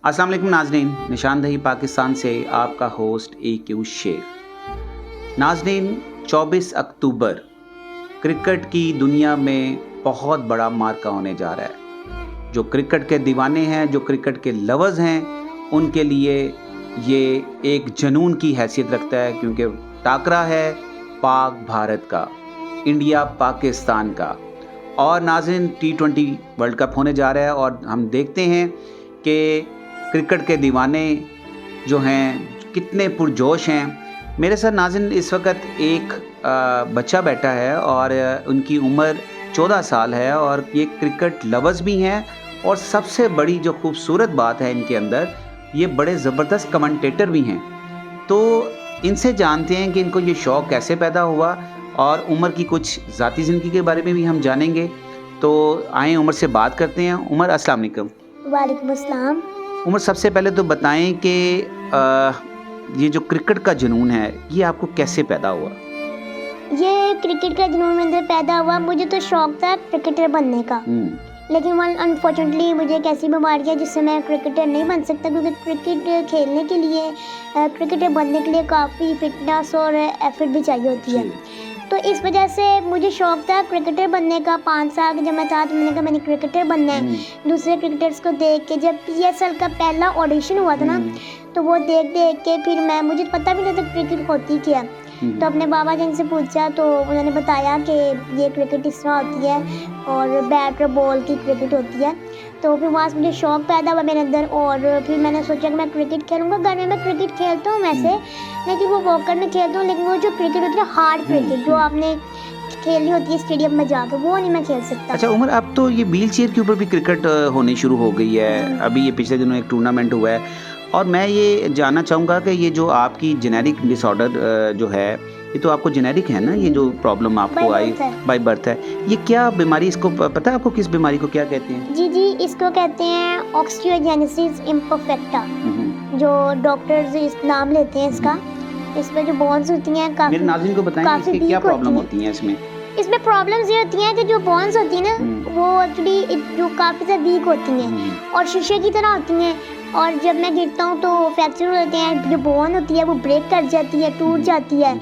अस्सलाम वालेकुम नाज़रीन, निशानदही पाकिस्तान से आपका होस्ट AQ शेर। नाज़रीन, 24 अक्टूबर क्रिकेट की दुनिया में बहुत बड़ा मार्का होने जा रहा है। जो क्रिकेट के दीवाने हैं, जो क्रिकेट के लवर्स हैं, उनके लिए ये एक जुनून की हैसियत रखता है, क्योंकि टाकरा है पाक भारत का, इंडिया पाकिस्तान का। और नाज़रीन, T20 वर्ल्ड कप होने जा रहा है और हम देखते हैं कि क्रिकेट के दीवाने जो हैं कितने पुरजोश हैं। मेरे साथ नाज़रीन इस वक्त एक बच्चा बैठा है और उनकी उम्र 14 साल है और ये क्रिकेट लवर्स भी हैं, और सबसे बड़ी जो खूबसूरत बात है इनके अंदर, ये बड़े ज़बरदस्त कमेंटेटर भी हैं। तो इनसे जानते हैं कि इनको ये शौक़ कैसे पैदा हुआ, और उमर की कुछ ज़ाती ज़िंदगी के बारे में भी हम जानेंगे। तो आए उमर से बात करते हैं। उमर, अस्सलाम वालेकुम। वालेकुम अस्सलाम। उमर, सबसे पहले तो बताएं कि ये जो क्रिकेट का जुनून है, ये आपको कैसे पैदा हुआ? ये क्रिकेट का जुनून मेरे अंदर पैदा हुआ। मुझे तो शौक था क्रिकेटर बनने का, लेकिन अनफॉर्चुनेटली मुझे एक ऐसी बीमारी है जिससे मैं क्रिकेटर नहीं बन सकता, क्योंकि क्रिकेट खेलने के लिए, क्रिकेटर बनने के लिए काफ़ी फिटनेस और एफर्ट भी चाहिए होती है। तो इस वजह से मुझे शौक था क्रिकेटर बनने का। 5 साल जब मैं था तो मैंने कहा मैंने क्रिकेटर बनना है। दूसरे क्रिकेटर्स को देख के, जब PSL का पहला ऑडिशन हुआ था ना, तो वो देख के फिर मुझे पता भी नहीं था क्रिकेट होती क्या है। तो अपने बाबा जी से पूछा तो उन्होंने बताया कि ये क्रिकेट इस तरह होती है और बैट और बॉल की क्रिकेट होती है। तो फिर वहाँ से मुझे शौक़ पैदा हुआ मेरे अंदर, और फिर मैंने सोचा कि मैं क्रिकेट खेलूँगा। घर में मैं क्रिकेट खेलता हूँ वैसे, लेकिन वो वॉकर में खेलता हूँ, लेकिन वो जो क्रिकेट होती है हार्ड क्रिकेट जो आपने खेलनी होती है स्टेडियम में जाकर, वो नहीं मैं खेल सकता। अच्छा उमर, अब तो ये व्हील चेयर के ऊपर भी क्रिकेट होनी शुरू हो गई है। अभी ये पिछले दिनों एक टूर्नामेंट हुआ है, और मैं ये जानना चाहूँगा कि ये जो आपकी जेनेरिक डिसऑर्डर जो है, ये तो आपको जेनेरिक है ना, ये जो प्रॉब्लम आपको आई बाय बर्थ है, ये क्या बीमारी, इसको पता है आपको किस बीमारी को क्या कहते हैं? जी, इसको कहते हैं ऑस्टियोजेनेसिस इम्परफेक्टा, जो डॉक्टर्स इस नाम लेते हैं इसका। इसमें जो बोन्स होती हैं काफी, मेरे नाज़रीन को बताएं कि इसकी क्या प्रॉब्लम होती है इसमें? इसमें प्रॉब्लम्स ये होती हैं कि जो बोन्स होती हैं ना, वो एक्चुअली जो काफ़ी ज़्यादा वीक होती हैं और शीशे की तरह होती हैं, और जब मैं गिरता हूँ तो फ्रैक्चर हो जाते हैं। जो बोन होती है वो ब्रेक कर जाती है, टूट जाती है,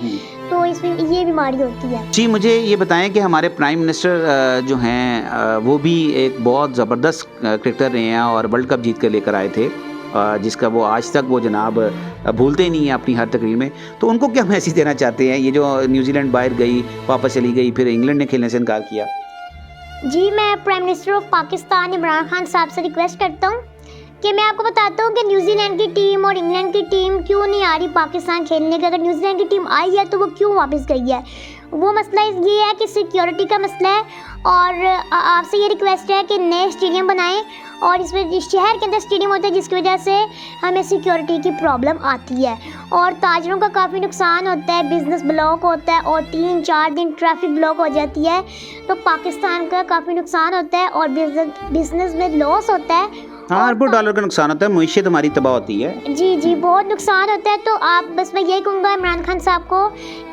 तो इसमें ये बीमारी होती है। जी, मुझे ये बताएं कि हमारे प्राइम मिनिस्टर जो हैं वो भी एक बहुत ज़बरदस्त क्रिकेटर रहे हैं और वर्ल्ड कप जीत कर लेकर आए थे, जिसका वो आज तक वो जनाब भूलते ही नहीं है अपनी हर तकरीर में। तो उनको क्या मैसेज देना चाहते हैं, ये जो न्यूजीलैंड बाहर गई, वापस चली गई, फिर इंग्लैंड ने खेलने से इनकार किया? जी, मैं prime minister of Pakistan Imran Khan साहब से रिक्वेस्ट करता हूँ कि मैं आपको बताता हूँ कि न्यूजीलैंड की टीम और इंग्लैंड की टीम क्यों नहीं आ रही पाकिस्तान खेलने का। अगर न्यूजीलैंड की टीम आई है तो वो क्यों वापस गई है? वो मसला ये है कि सिक्योरिटी का मसला है, और आपसे ये रिक्वेस्ट है कि नए स्टेडियम बनाएं, और इसमें शहर के अंदर स्टेडियम होता है जिसकी वजह से हमें सिक्योरिटी की प्रॉब्लम आती है, और ताजरों का काफ़ी नुकसान होता है, बिज़नेस ब्लॉक होता है, और 3-4 दिन ट्रैफिक ब्लॉक हो जाती है। तो पाकिस्तान का काफ़ी नुकसान होता है और बिज़नेस में लॉस होता है। हाँ, अरबों डॉलर का नुकसान होता है, मुईशत हमारी तबाह होती है। जी, बहुत नुकसान होता है। तो आप बस मैं यही कहूँगा इमरान खान साहब को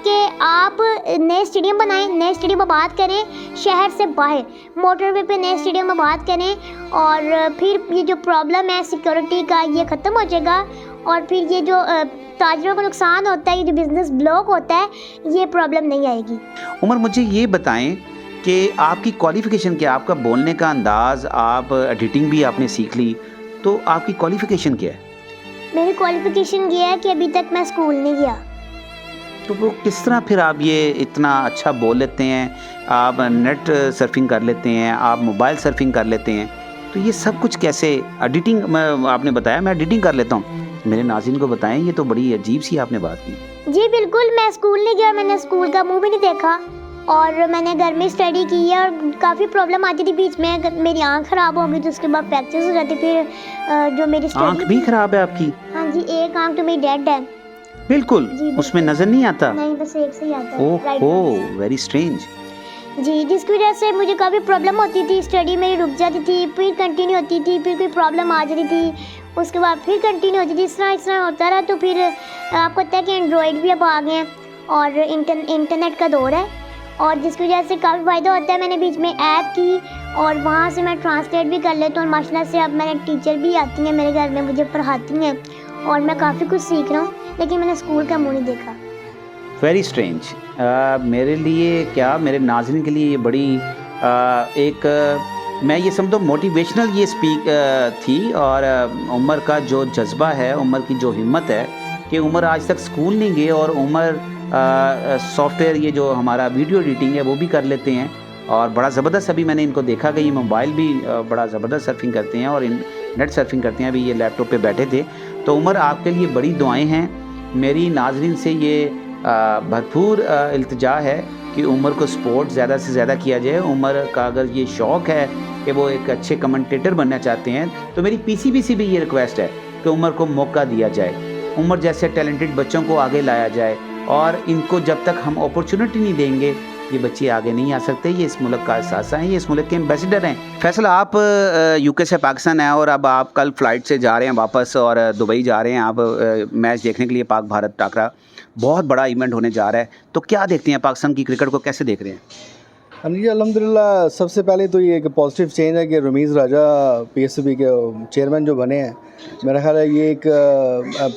कि आप नए स्टेडियम बनाएं, नए स्टेडियम आबाद करें, शहर से बाहर मोटरवे पे नए स्टेडियम आबाद करें, और फिर ये जो प्रॉब्लम है सिक्योरिटी का, ये ख़त्म हो जाएगा, और फिर ये जो ताजरों का नुकसान होता है, ये जो बिज़नेस ब्लॉक होता है, ये प्रॉब्लम नहीं आएगी। उमर, मुझे ये बताएं कि आपकी क्वालिफ़िकेशन क्या है? आपका बोलने का अंदाज़, आप एडिटिंग भी आपने सीख ली, तो आपकी क्वालिफ़िकेशन क्या है? मेरी क्वालिफ़िकेशन ये है कि अभी तक मैं स्कूल नहीं गया। तो वो किस तरह फिर आप ये इतना अच्छा बोल लेते हैं, आप नेट सर्फिंग कर लेते हैं, आप मोबाइल सर्फिंग कर लेते हैं, तो ये सब कुछ कैसे? एडिटिंग आपने बताया मैं एडिटिंग कर लेता हूँ, मेरे नाज़रीन को बताएं, ये तो बड़ी अजीब सी आपने बात की। जी बिल्कुल, मैं स्कूल नहीं गया, मैंने स्कूल का मुँह भी नहीं देखा, और मैंने घर में स्टडी की है, और काफ़ी प्रॉब्लम आती थी बीच में। मेरी आँख ख़राब हो गई तो उसके बाद फ्रैक्चर्स हो जाते। फिर जो मेरी आँख भी ख़राब है आपकी? हाँ जी, एक आँख तो मेरी डेड है। बिल्कुल, उसमें नज़र नहीं आता? नहीं, बस एक से ही आता है। ओह, वेरी स्ट्रेंज। जी, जिसकी वजह से मुझे काफ़ी प्रॉब्लम होती थी, स्टडी मेरी रुक जाती थी, फिर कंटिन्यू होती थी, फिर कोई प्रॉब्लम आ जाती थी, उसके बाद फिर कंटिन्यू होती थी। इस तरह होता रहा। तो फिर आपको पता है कि एंड्रॉयड भी अब आ गए हैं और इंटरनेट का दौर है, और जिसकी वजह से काफ़ी फ़ायदा होता है। मैंने बीच में ऐप की और वहाँ से मैं ट्रांसलेट भी कर लेती हूँ और माशाल्लाह से अब मेरे टीचर भी आती हैं मेरे घर में, मुझे पढ़ाती हैं और मैं काफ़ी कुछ सीख रहा हूँ, लेकिन मैंने स्कूल का मुँह नहीं देखा। Very strange. मेरे लिए क्या, मेरे नाज़रीन के लिए ये बड़ी मैं ये समझो मोटिवेशनल ये स्पीक थी। और उमर का जो जज्बा है, उमर की जो हिम्मत है कि उमर आज तक स्कूल नहीं गए और उमर सॉफ्टवेयर ये जो हमारा वीडियो एडिटिंग है वो भी कर लेते हैं और बड़ा ज़बरदस्त। अभी मैंने इनको देखा कि ये मोबाइल भी बड़ा ज़बरदस्त सर्फिंग करते हैं और नेट सर्फिंग करते हैं। अभी ये लैपटॉप पे बैठे थे। तो उमर, आपके लिए बड़ी दुआएं हैं। मेरी नाज़रीन से ये भरपूर इल्तिजा है कि उमर को सपोर्ट ज़्यादा से ज़्यादा किया जाए। उमर का अगर ये शौक़ है कि वो एक अच्छे कमेंटेटर बनना चाहते हैं तो मेरी पीसीबी से भी ये रिक्वेस्ट है कि उमर को मौका दिया जाए, उमर जैसे टैलेंटेड बच्चों को आगे लाया जाए और इनको जब तक हम अपॉर्चुनिटी नहीं देंगे ये बच्चे आगे नहीं आ सकते। ये इस मुल्क का अहसास हैं, ये इस मुल्क के एम्बेसडर हैं। फैसल, आप यूके से पाकिस्तान आए और अब आप कल फ़्लाइट से जा रहे हैं वापस और दुबई जा रहे हैं आप मैच देखने के लिए। पाक भारत टाकरा बहुत बड़ा इवेंट होने जा रहा है, तो क्या देखते हैं पाकिस्तान की क्रिकेट को, कैसे देख रहे हैं? जी अल्हम्दुलिल्लाह, सबसे पहले तो ये एक पॉजिटिव चेंज है कि रमीज़ राजा पीएसबी के चेयरमैन जो बने हैं, मेरा ख्याल है ये एक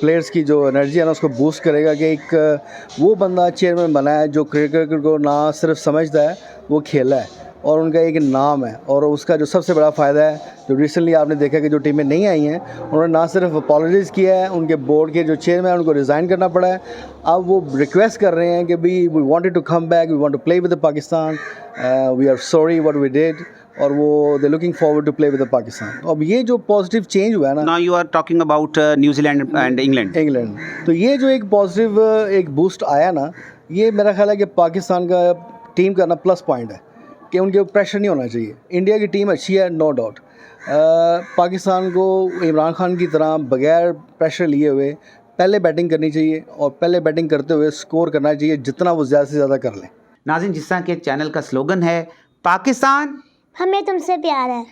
प्लेयर्स की जो एनर्जी है ना उसको बूस्ट करेगा कि एक वो बंदा चेयरमैन बना है जो क्रिकेट को ना सिर्फ समझता है, वो खेला है और उनका एक नाम है। और उसका जो सबसे बड़ा फ़ायदा है, जो रिसेंटली आपने देखा कि जो टीमें नहीं आई हैं उन्होंने ना सिर्फ अपॉलोजाइज़ किया है, उनके बोर्ड के जो चेयरमैन हैं उनको रिज़ाइन करना पड़ा है। अब वो रिक्वेस्ट कर रहे हैं कि we wanted to come back, we want to play with the Pakistan, we are sorry what we did, और वो they looking forward to play with the Pakistan. अब ये जो पॉजिटिव चेंज हुआ है ना, now you are talking about New Zealand and England, तो ये जो एक पॉजिटिव एक बूस्ट आया ना, ये मेरा ख्याल है कि पाकिस्तान का टीम का ना प्लस पॉइंट है कि उनके ऊपर प्रेशर नहीं होना चाहिए। इंडिया की टीम अच्छी है, नो डाउट। पाकिस्तान को इमरान खान की तरह बगैर प्रेशर लिए हुए पहले बैटिंग करनी चाहिए और पहले बैटिंग करते हुए स्कोर करना चाहिए, जितना वो ज़्यादा से ज़्यादा कर लें। नाज़रीन, जिस तरह के चैनल का स्लोगन है, पाकिस्तान हमें तुमसे प्यार है।